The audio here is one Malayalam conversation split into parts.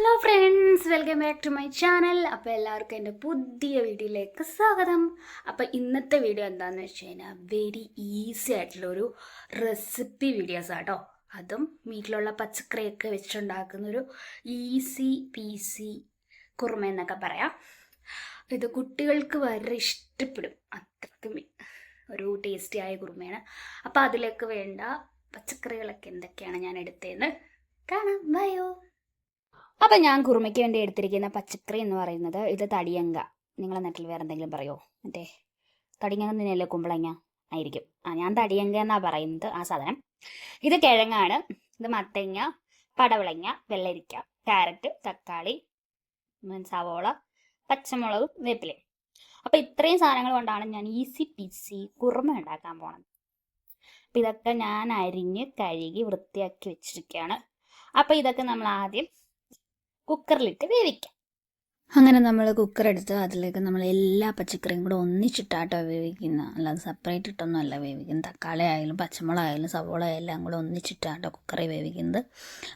Hello friends, welcome back to my channel. അപ്പോൾ എല്ലാവർക്കും എൻ്റെ പുതിയ വീഡിയോയിലേക്ക് സ്വാഗതം. അപ്പോൾ ഇന്നത്തെ വീഡിയോ എന്താണെന്ന് വെച്ച് കഴിഞ്ഞാൽ വെരി ഈസി ആയിട്ടുള്ളൊരു റെസിപ്പി വീഡിയോസ് ആട്ടോ. അതും വീട്ടിലുള്ള പച്ചക്കറിയൊക്കെ വെച്ചുണ്ടാക്കുന്നൊരു ഈസി പീസി കുറുമ എന്നൊക്കെ പറയാം. ഇത് കുട്ടികൾക്ക് വളരെ ഇഷ്ടപ്പെടും, അത്രയ്ക്കും ഒരു ടേസ്റ്റി ആയ കുറുമയാണ്. അപ്പോൾ അതിലേക്ക് വേണ്ട പച്ചക്കറികളൊക്കെ എന്തൊക്കെയാണ് ഞാൻ എടുത്തതെന്ന് കാണാം. ബയോ. അപ്പം ഞാൻ കുറുമയ്ക്ക് വേണ്ടി എടുത്തിരിക്കുന്ന പച്ചക്കറി എന്ന് പറയുന്നത് ഇത് തടിയങ്ക. നിങ്ങളെ നാട്ടിൽ വേറെ എന്തെങ്കിലും പറയുമോ? മറ്റേ തടിയങ്ക തന്നെയല്ലേ, കുമ്പളങ്ങ ആയിരിക്കും. ഞാൻ തടിയങ്ക എന്നാണ് പറയുന്നത് ആ സാധനം. ഇത് കിഴങ്ങാണ്. ഇത് മത്തങ്ങ, പടവളങ്ങ, വെള്ളരിക്ക, ക്യാരറ്റ്, തക്കാളി, സവോള, പച്ചമുളകും വേപ്പിലയും. അപ്പം ഇത്രയും സാധനങ്ങൾ കൊണ്ടാണ് ഞാൻ ഈസി പീസി കുറുമ ഉണ്ടാക്കാൻ പോണത്. അപ്പം ഇതൊക്കെ ഞാൻ അരിഞ്ഞ് കഴുകി വൃത്തിയാക്കി വെച്ചിരിക്കുകയാണ്. അപ്പം ഇതൊക്കെ നമ്മൾ ആദ്യം കുക്കറിലിട്ട് വേവിക്കാം. അങ്ങനെ നമ്മൾ കുക്കർ എടുത്ത് അതിലേക്ക് നമ്മൾ എല്ലാ പച്ചക്കറിയും കൂടെ ഒന്നിച്ചിട്ടാട്ടോ വേവിക്കുന്നത്, അല്ലാതെ സെപ്പറേറ്റ് ഇട്ടൊന്നും അല്ല വേവിക്കുന്നത്. തക്കാളി ആയാലും പച്ചമുളകായാലും സവോള എല്ലാം കൂടെ ഒന്നിച്ചിട്ടാട്ടോ കുക്കറിൽ വേവിക്കുന്നത്.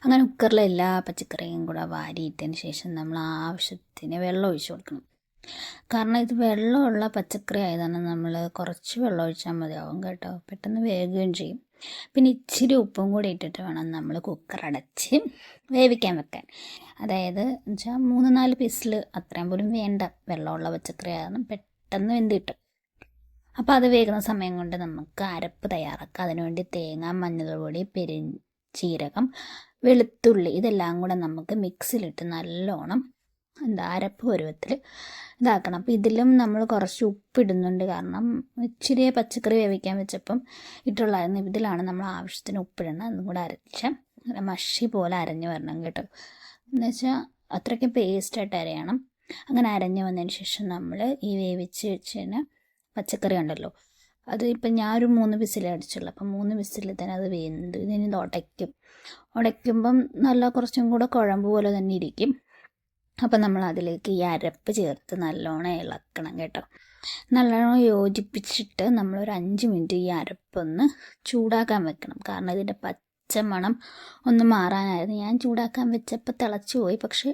അങ്ങനെ കുക്കറിലെ എല്ലാ പച്ചക്കറിയും കൂടെ വാരിയിട്ടതിന് ശേഷം നമ്മൾ ആവശ്യത്തിന് വെള്ളം ഒഴിച്ച് കൊടുക്കണം. കാരണം ഇത് വെള്ളമുള്ള പച്ചക്കറി ആയതാണ്, നമ്മൾ കുറച്ച് വെള്ളം ഒഴിച്ചാൽ മതിയാവും കേട്ടോ, പെട്ടെന്ന് വേകുകയും ചെയ്യും. പിന്നെ ഇച്ചിരി ഉപ്പും കൂടി ഇട്ടിട്ട് വേണം നമ്മൾ കുക്കർ അടച്ച് വേവിക്കാൻ വെക്കാൻ. അതായത് എന്നുവെച്ചാൽ 3-4 പീസിൽ അത്രയും പോലും വേണ്ട, വെള്ളമുള്ള പച്ചക്കറി ആയിരുന്നു, പെട്ടെന്ന് വെന്ത് കിട്ടും. അപ്പോൾ അത് വേകുന്ന സമയം കൊണ്ട് നമുക്ക് അരപ്പ് തയ്യാറാക്കാം. അതിനുവേണ്ടി തേങ്ങ, മഞ്ഞൾപ്പൊടി, പെരുംജീരകം, വെളുത്തുള്ളി ഇതെല്ലാം കൂടെ നമുക്ക് മിക്സിയിലിട്ട് നല്ലോണം അരപ്പ് പരുവത്തിൽ ഇതാക്കണം. അപ്പോൾ ഇതിലും നമ്മൾ കുറച്ച് ഉപ്പിടുന്നുണ്ട്, കാരണം ഇച്ചിരി പച്ചക്കറി വേവിക്കാൻ വെച്ചപ്പം ഇട്ടുള്ളായിരുന്നു. ഇതിലാണ് നമ്മൾ ആവശ്യത്തിന് ഉപ്പിടണം. അതും കൂടെ അരച്ച് മഷി പോലെ അരഞ്ഞു വരണം കേട്ടോ. എന്നുവെച്ചാൽ അത്രയ്ക്ക് പേസ്റ്റായിട്ട് അരയണം. അങ്ങനെ അരഞ്ഞു വന്നതിന് ശേഷം നമ്മൾ ഈ വേവിച്ച് വെച്ചതിന് പച്ചക്കറി ഉണ്ടല്ലോ, അത് ഇപ്പം ഞാനൊരു 3 വിസിലേ അടിച്ചുള്ളൂ. അപ്പം 3 വിസിൽ തന്നെ അത് വെന്ത് ഇതിന് ഉടയ്ക്കുമ്പം നല്ല കുറച്ചും കൂടെ കുഴമ്പ് പോലെ തന്നെ ഇരിക്കും. അപ്പം നമ്മൾ അതിലേക്ക് ഈ അരപ്പ് ചേർത്ത് നല്ലോണം ഇളക്കണം കേട്ടോ. നല്ലോണം യോജിപ്പിച്ചിട്ട് നമ്മളൊരു 5 മിനിറ്റ് ഈ അരപ്പൊന്ന് ചൂടാക്കാൻ വെക്കണം. കാരണം ഇതിൻ്റെ പച്ചമണം ഒന്ന് മാറാനായിരുന്നു. ഞാൻ ചൂടാക്കാൻ വെച്ചപ്പോൾ തിളച്ച് പോയി, പക്ഷേ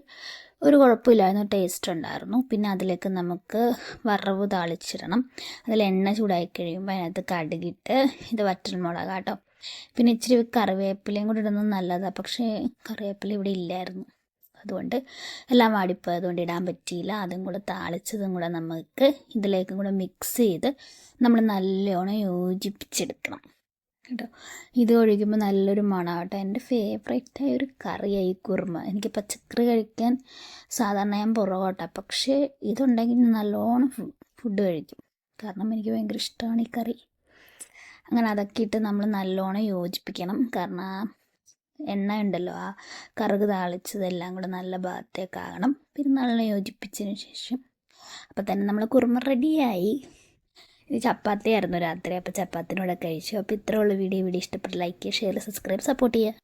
ഒരു കുഴപ്പമില്ലായിരുന്നു, ടേസ്റ്റ് ഉണ്ടായിരുന്നു. പിന്നെ അതിലേക്ക് നമുക്ക് വറവ് താളിച്ചിടണം. അതിൽ എണ്ണ ചൂടായി കഴിയുമ്പോൾ അതിനകത്ത് കടുകിട്ട് ഇത് വറ്റൽമുളക് കേട്ടോ. പിന്നെ ഇച്ചിരി കറിവേപ്പിലയും കൂടി ഇടുന്നത് നല്ലതാണ്, പക്ഷേ കറിവേപ്പില ഇവിടെ ഇല്ലായിരുന്നു, അതുകൊണ്ട് എല്ലാം വാടിപ്പോയി, അതുകൊണ്ട് ഇടാൻ പറ്റിയില്ല. അതും കൂടെ താളിച്ചതും കൂടെ നമുക്ക് ഇതിലേക്കും കൂടെ മിക്സ് ചെയ്ത് നമ്മൾ നല്ലോണം യോജിപ്പിച്ചെടുക്കണം കേട്ടോ. ഇത് ഒഴിക്കുമ്പോൾ നല്ലൊരു മണം കേട്ടോ. എൻ്റെ ഫേവറേറ്റായ ഒരു കറിയായി കുറുമ. എനിക്ക് പച്ചക്കറി കഴിക്കാൻ സാധാരണ ഞാൻ പുറകോട്ടാണ്, പക്ഷേ ഇതുണ്ടെങ്കിൽ നല്ലോണം ഫുഡ് കഴിക്കും, കാരണം എനിക്ക് ഭയങ്കര ഇഷ്ടമാണ് ഈ കറി. അങ്ങനെ അതൊക്കെ ഇട്ട് നമ്മൾ നല്ലോണം യോജിപ്പിക്കണം. കാരണം എണ്ണ ഉണ്ടല്ലോ, ആ കറുക് താളിച്ചതെല്ലാം കൂടെ നല്ല ഭാഗത്തേക്കാകണം. പിന്നെ നല്ല യോജിപ്പിച്ചതിന് ശേഷം അപ്പോൾ തന്നെ നമ്മൾ കുറുമ റെഡിയായി. ഇത് ചപ്പാത്തി ആയിരുന്നു രാത്രി, അപ്പോൾ ചപ്പാത്തിനോടെ കഴിച്ചു. അപ്പോൾ ഇത്രയുള്ള വീഡിയോ ഇഷ്ടപ്പെട്ട ലൈക്ക് ചെയ്യുക, ഷെയർ, സബ്സ്ക്രൈബ്, സപ്പോർട്ട് ചെയ്യുക.